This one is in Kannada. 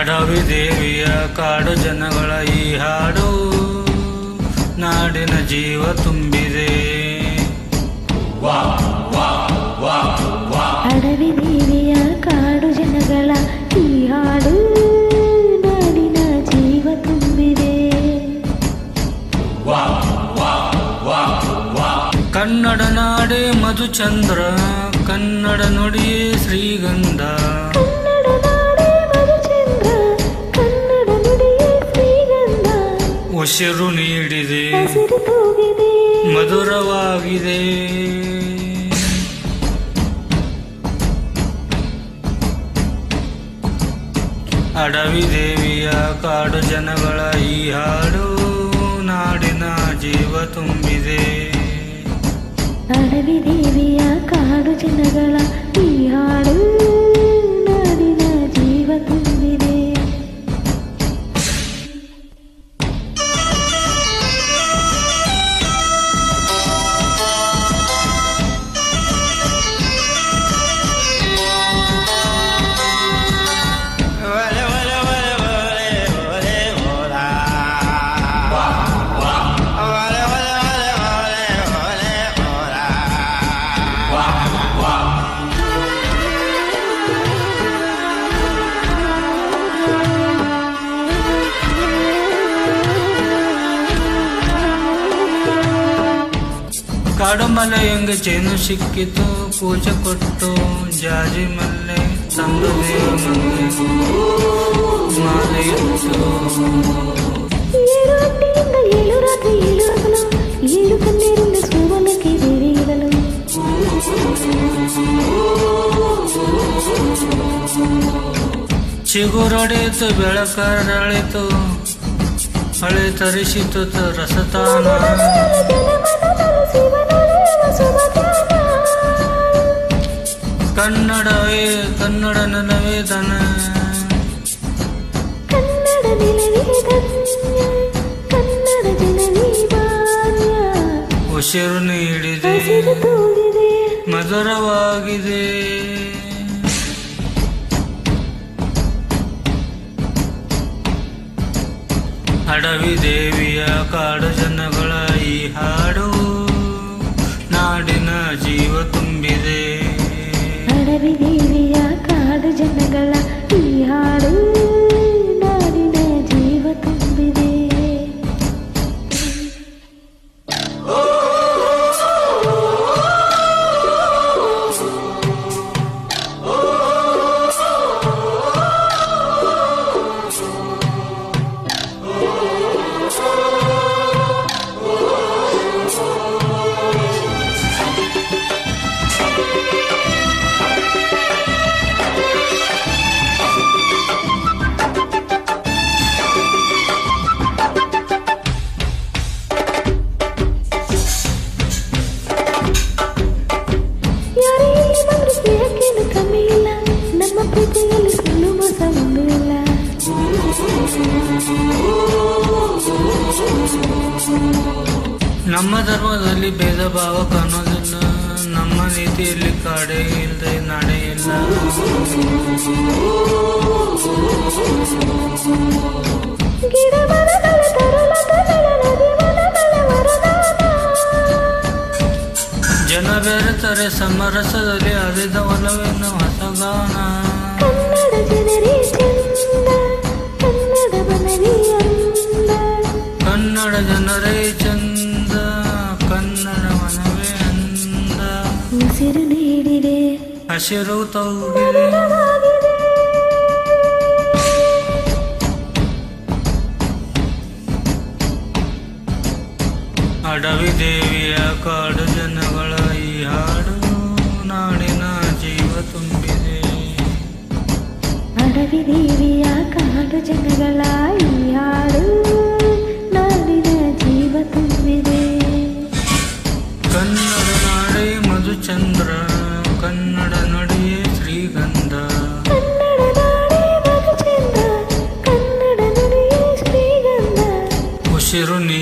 ಅಡವಿ ದೇವಿಯ ಕಾಡು ಜನಗಳ ಈ ಹಾಡು ನಾಡಿನ ಜೀವ ತುಂಬಿದೆ. ಅಡವಿ ದೇವಿಯ ಕಾಡು ಜನಗಳ ಈ ಹಾಡು ನಾಡಿನ ಜೀವ ತುಂಬಿದೆ. ಕನ್ನಡ ನಾಡೆ ಮಧುಚಂದ್ರ, ಕನ್ನಡ ನುಡಿಯೇ ಶ್ರೀಗಂಧ. ಉಸಿರು ನೀಡಿದೆ, ಮಧುರವಾಗಿದೆ. ಅಡವಿ ದೇವಿಯ ಕಾಡು ಜನಗಳ ಈ ಹಾಡು ನಾಡಿನ ಜೀವ ತುಂಬಿದೆ. ಅಡವಿ ದೇವಿಯ ಕಾಡು ಜನಗಳ ಈ ಹಾಡು ನಾಡಿನ ಜೀವ ತುಂಬಿದೆ. ಕಾಡುಮಲೆ ಹೆಂಗ ಚೇನು ಸಿಕ್ಕಿತು, ಪೂಜೆ ಕೊಟ್ಟು ಜಾಜಿ ಮಲ್ಲೆ ತಂದು ಮಾಲೆ ಇತ್ತು. ಏಳು ರಾತ್ರಿ ಏಳು ಹಗಲು, ಏಳು ಕಣ್ಣೀರಿಂದ ಸೋಮಲಕ್ಕೆ ಬೇರೆ ಇರಲು. ಚಿಗುರೊಡೆಯಿತು, ಬೆಳಕರಳಿತು, ಹಳೆ ತರಿಸಿತು ರಸತಾನ. ಕನ್ನಡವೇ ಕನ್ನಡ ನೆಲವೇ ಧನ, ಕನ್ನಡ ನೆಲವೇ ಧನ್ಯ, ಕನ್ನಡ ಜನವೇ ಮಾನ್ಯ. ಉಸಿರು ನೀಡಿದೆ, ಮಧುರವಾಗಿದೆ. ಅಡವಿ ದೇವಿಯ ಕಾಡು ಜನಗಳ ಈ ಹಾಡು ನಾಡಿನ ಜೀವ ತುಂಬಿದೆ. ಅಡವಿ ದೇವಿಯ ಕಾಡು ಜನಗಳ ಈ ಹಾಡು ನಾಡಿನ ಜೀವ ತುಂಬಿದೆ. ನಮ್ಮ ಧರ್ಮದಲ್ಲಿ ಭೇದ ಭಾವ ಕಾಣೋದಿಲ್ಲ, ನಮ್ಮ ನೀತಿಯಲ್ಲಿ ಕಾಡೆ ಇಲ್ಲದೆ ನಾಡೆ ಇಲ್ಲ. ಜನ ಬೆರೆತರೆ ಸಮರಸದಲ್ಲಿ ಅರಿದ ಒಲವೇನು ಹೊಸಗಾನ. ಕನ್ನಡ ಜನರೇ ಚಂದ, ಕನ್ನಡ ಮನವೇ ಅಂದ. ಉಸಿರು ನೀಡಿದೆ, ಹಸಿರು ತೌಗಿದೆ. ಅಡವಿ ದೇವಿಯ ಕಾಡು ಜನಗಳ ಈ ಹಾಡು ನಾಡಿನ ಜೀವ ತುಂಬಿದೆ. ಅಡವಿ ದೇವಿಯ ಕಾಡು ಜನಗಳ ಈ ಹಾಡು ನಾಡಿನ ಜೀವ ತುಂಬಿದೆ. ಕನ್ನಡ ನಾಡೆ ಮಧುಚಂದ್ರ, ಕನ್ನಡ ನುಡಿಯೇ ಶ್ರೀಗಂಧ. ಕನ್ನಡ ನಾಡೆ ಮಧುಚಂದ್ರ, ಕನ್ನಡ ನುಡಿಯೇ ಶ್ರೀಗಂಧ. ಉಸಿರು ನೀ